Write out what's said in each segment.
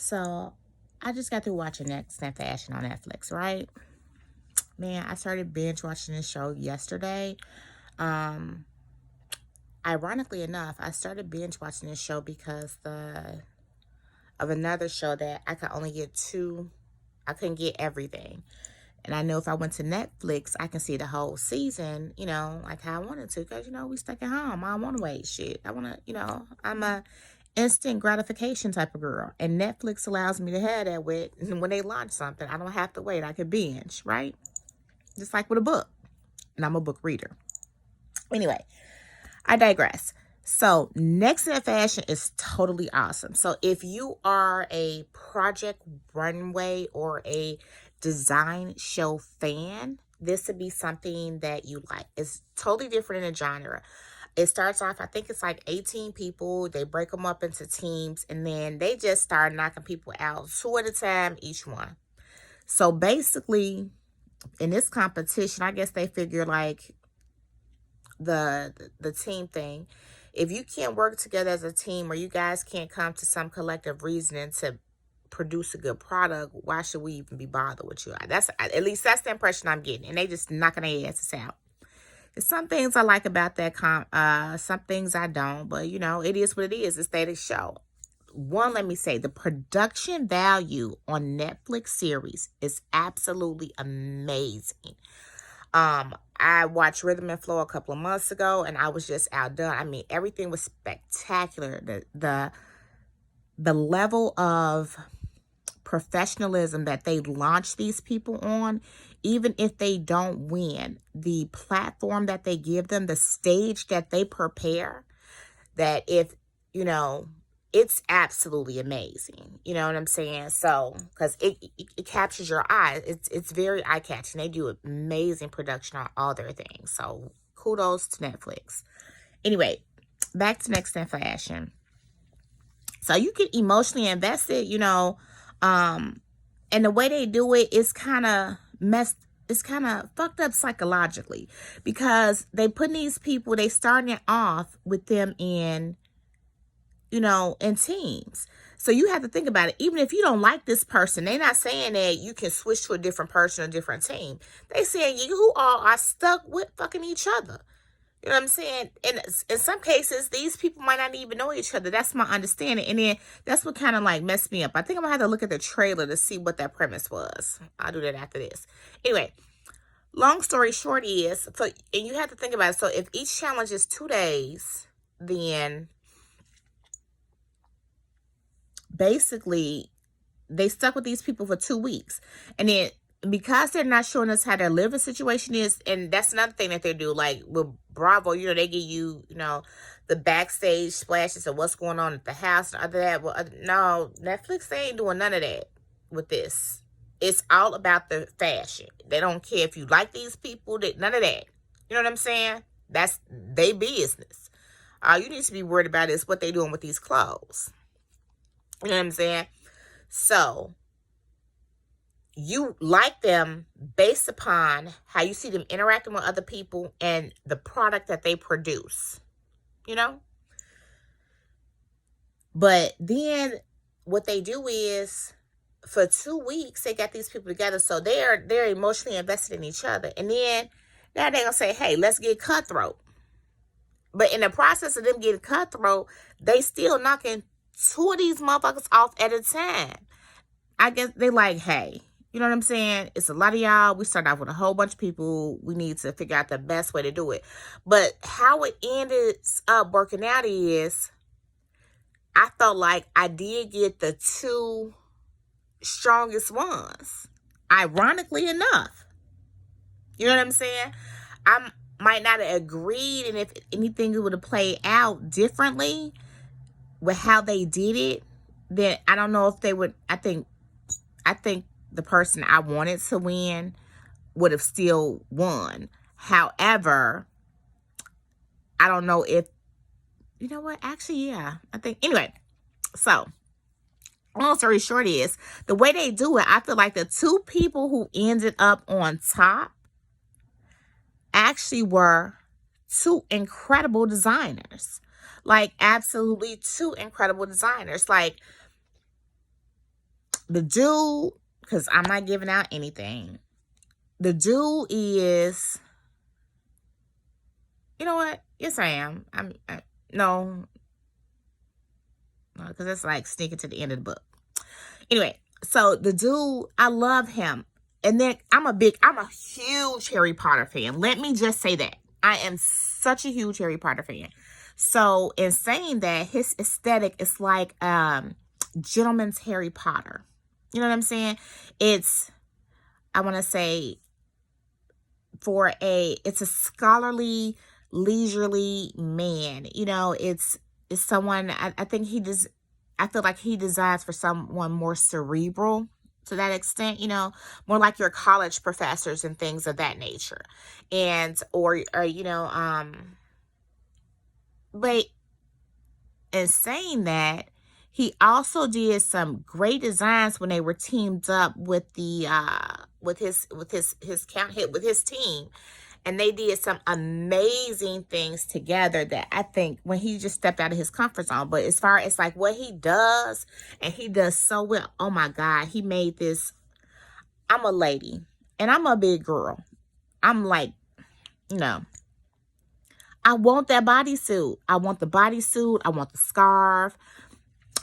So I just got through watching Next in Fashion on Netflix, right? Man, I started binge watching this show yesterday. Um, Ironically enough, I started binge watching this show because of another show that I could only get two. I couldn't get everything. And I know if I went to Netflix, I can see the whole season, like how I wanted to. Because, we stuck at home. I don't want to wait shit. I want to, I'm a instant gratification type of girl. And Netflix allows me to have that with when they launch something. I don't have to wait. I can binge, right? Just like with a book. And I'm a book reader. Anyway, I digress. So Next in Fashion is totally awesome. So if you are a Project Runway or a design show fan, this would be something that you like. It's totally different in a genre. It starts off, I think it's like 18 people. They break them up into teams, and then they just start knocking people out 2 at a time, each one. So basically, in this competition, I guess they figure like the team thing. If you can't work together as a team, or you guys can't come to some collective reasoning to produce a good product, why should we even be bothered with you? That's at least that's the impression I'm getting, and they just knocking their asses out. There's some things I like about that some things I don't, but it is what it is. It's that show. One, let me say, the production value on Netflix series is absolutely amazing. I watched Rhythm and Flow a couple of months ago, and I was just outdone. I mean, everything was spectacular. The level of professionalism that they launch these people on, even if they don't win, the platform that they give them, the stage that they prepare, that if, it's absolutely amazing. You know what I'm saying? So, because it captures your eye. It's very eye-catching. They do amazing production on all their things. So, kudos to Netflix. Anyway, back to Next in Fashion. So, you get emotionally invested, and the way they do it is kind of it's kind of fucked up psychologically, because they put these people, they starting off with them in teams. So you have to think about it. Even if you don't like this person, they're not saying that you can switch to a different person or a different team. They saying you all are stuck with fucking each other. You know what I'm saying? And in some cases, these people might not even know each other. That's my understanding. And then that's what kind of like messed me up. I think I'm going to have to look at the trailer to see what that premise was. I'll do that after this. Anyway, long story short is, and you have to think about it. So if each challenge is 2 days, then basically they stuck with these people for 2 weeks. And then because they're not showing us how their living situation is, and that's another thing that they do, like with Bravo, they give you, the backstage splashes of what's going on at the house and other that. Well, no, Netflix, they ain't doing none of that with this. It's all about the fashion. They don't care if you like these people, none of that. You know what I'm saying? That's their business. All you need to be worried about is what they doing with these clothes. You know what I'm saying? So, you like them based upon how you see them interacting with other people and the product that they produce. But then what they do is, for 2 weeks, they got these people together. So they're emotionally invested in each other. And then now they're going to say, hey, let's get cutthroat. But in the process of them getting cutthroat, they still knocking 2 of these motherfuckers off at a time. I guess they like, hey, you know what I'm saying? It's a lot of y'all. We start off with a whole bunch of people. We need to figure out the best way to do it. But how it ended up working out is, I felt like I did get the 2 strongest ones. Ironically enough. You know what I'm saying? I might not have agreed, and if anything would have played out differently with how they did it, then I don't know if they would. I think the person I wanted to win would have still won. However, I don't know if, you know what? Actually, yeah. I think, anyway. So, long story short is, the way they do it, I feel like the 2 people who ended up on top actually were 2 incredible designers. Like, absolutely 2 incredible designers. Like, the dude, because I'm not giving out anything. The dude is, you know what? Yes, I am. No, because it's like sneaking to the end of the book. Anyway, so the dude, I love him. And then I'm a huge Harry Potter fan. Let me just say that. I am such a huge Harry Potter fan. So in saying that, his aesthetic is like gentleman's Harry Potter. You know what I'm saying? I want to say, it's a scholarly, leisurely man. You know, it's someone, I think I feel like he designs for someone more cerebral to that extent, you know, more like your college professors and things of that nature. And, or you know, but in saying that, he also did some great designs when they were teamed up with his team. And they did some amazing things together that I think when he just stepped out of his comfort zone. But as far as like what he does, and he does so well. Oh my God, he made this. I'm a lady and I'm a big girl. I'm like, you know, I want that bodysuit. I want the bodysuit. I want the scarf.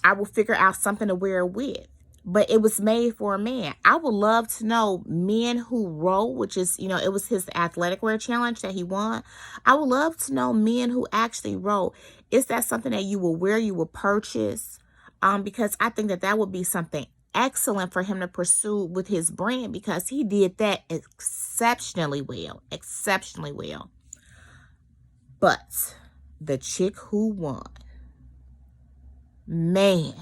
I will figure out something to wear with. But it was made for a man. I would love to know men who row, which is, you know, it was his athletic wear challenge that he won. I would love to know men who actually row. Is that something that you will wear, you will purchase? Because I think that would be something excellent for him to pursue with his brand, because he did that exceptionally well. Exceptionally well. But the chick who won, man.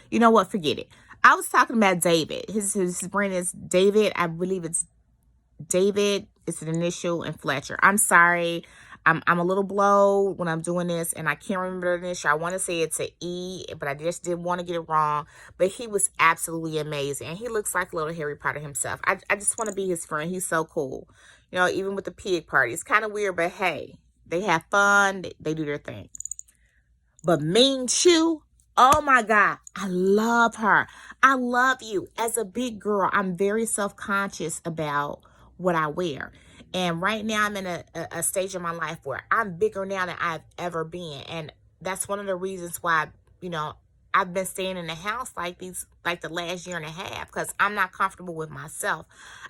You know what? Forget it. I was talking about David. His brand is David. I believe it's David. It's an initial and Fletcher. I'm sorry. I'm a little blowed when I'm doing this, and I can't remember the initial. I want to say it's an E, but I just didn't want to get it wrong. But he was absolutely amazing. And he looks like little Harry Potter himself. I just want to be his friend. He's so cool. You know, even with the pig party. It's kind of weird, but hey, they have fun. They do their thing. But Ming Chu, oh my God, I love her. I love you. As a big girl, I'm very self-conscious about what I wear. And right now I'm in a stage of my life where I'm bigger now than I've ever been. And that's one of the reasons why, you know, I've been staying in the house like the last year and a half, because I'm not comfortable with myself.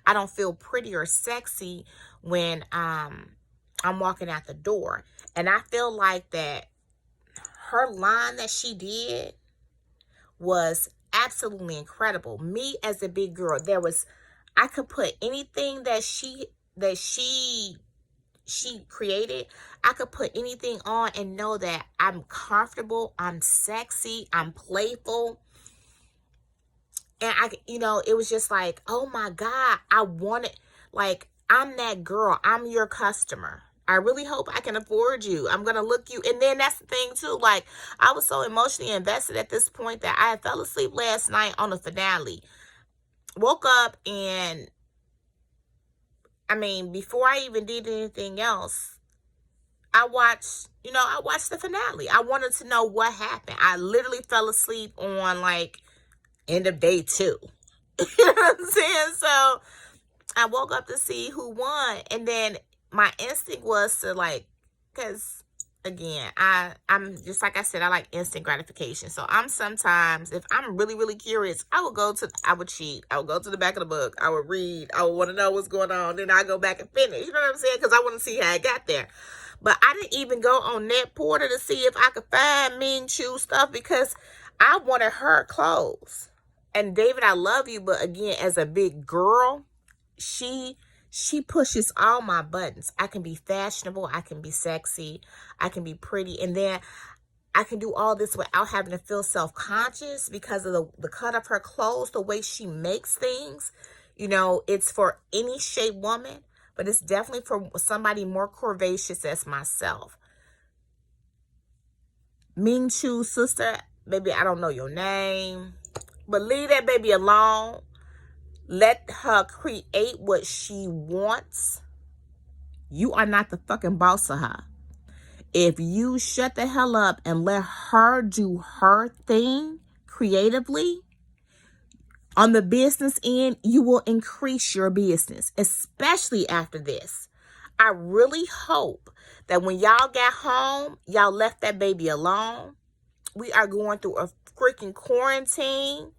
I don't feel pretty or sexy when I'm walking out the door. And I feel like that her line that she did was absolutely incredible. Me as a big girl, I could put anything that she created, I could put anything on and know that I'm comfortable, I'm sexy, I'm playful. And you know, it was just like, oh my God, I wanted, like, I'm that girl, I'm your customer. I really hope I can afford you. I'm going to look you. And then that's the thing too. Like, I was so emotionally invested at this point that I fell asleep last night on the finale. Woke up and, I mean, before I even did anything else, I watched the finale. I wanted to know what happened. I literally fell asleep on like end of day 2. You know what I'm saying? So I woke up to see who won. And then my instinct was to, like, because again, I'm just like I said, I like instant gratification. So I'm sometimes, if I'm really, really curious, I would cheat. I would go to the back of the book. I would read. I would want to know what's going on. Then I go back and finish. You know what I'm saying? Because I want to see how I got there. But I didn't even go on Netporter to see if I could find Ming Chu stuff, because I wanted her clothes. And David, I love you, but again, as a big girl, she pushes all my buttons. I can be fashionable, I can be sexy, I can be pretty, and then I can do all this without having to feel self-conscious because of the cut of her clothes, the way she makes things. You know, it's for any shape woman, but it's definitely for somebody more curvaceous as myself. Ming Chu, sister, baby, I don't know your name, but leave that baby alone. Let her create what she wants. You are not the fucking boss of her. If you shut the hell up and let her do her thing, creatively, on the business end, you will increase your business, especially after this. I really hope that when y'all got home, y'all left that baby alone. We are going through a freaking quarantine.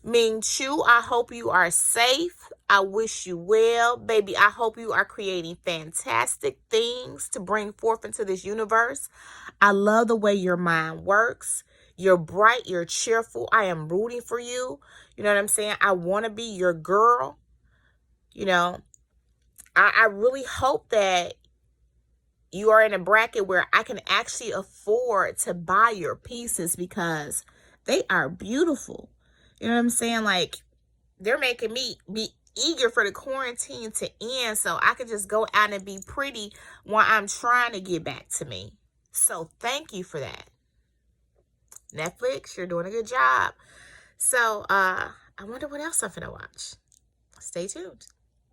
Minju, I hope you are safe. I wish you well. Baby, I hope you are creating fantastic things to bring forth into this universe. I love the way your mind works. You're bright. You're cheerful. I am rooting for you. You know what I'm saying? I want to be your girl. You know, I really hope that you are in a bracket where I can actually afford to buy your pieces because they are beautiful. You know what I'm saying? Like, they're making me be eager for the quarantine to end so I can just go out and be pretty while I'm trying to get back to me. So thank you for that. Netflix, you're doing a good job. So I wonder what else I'm finna watch. Stay tuned.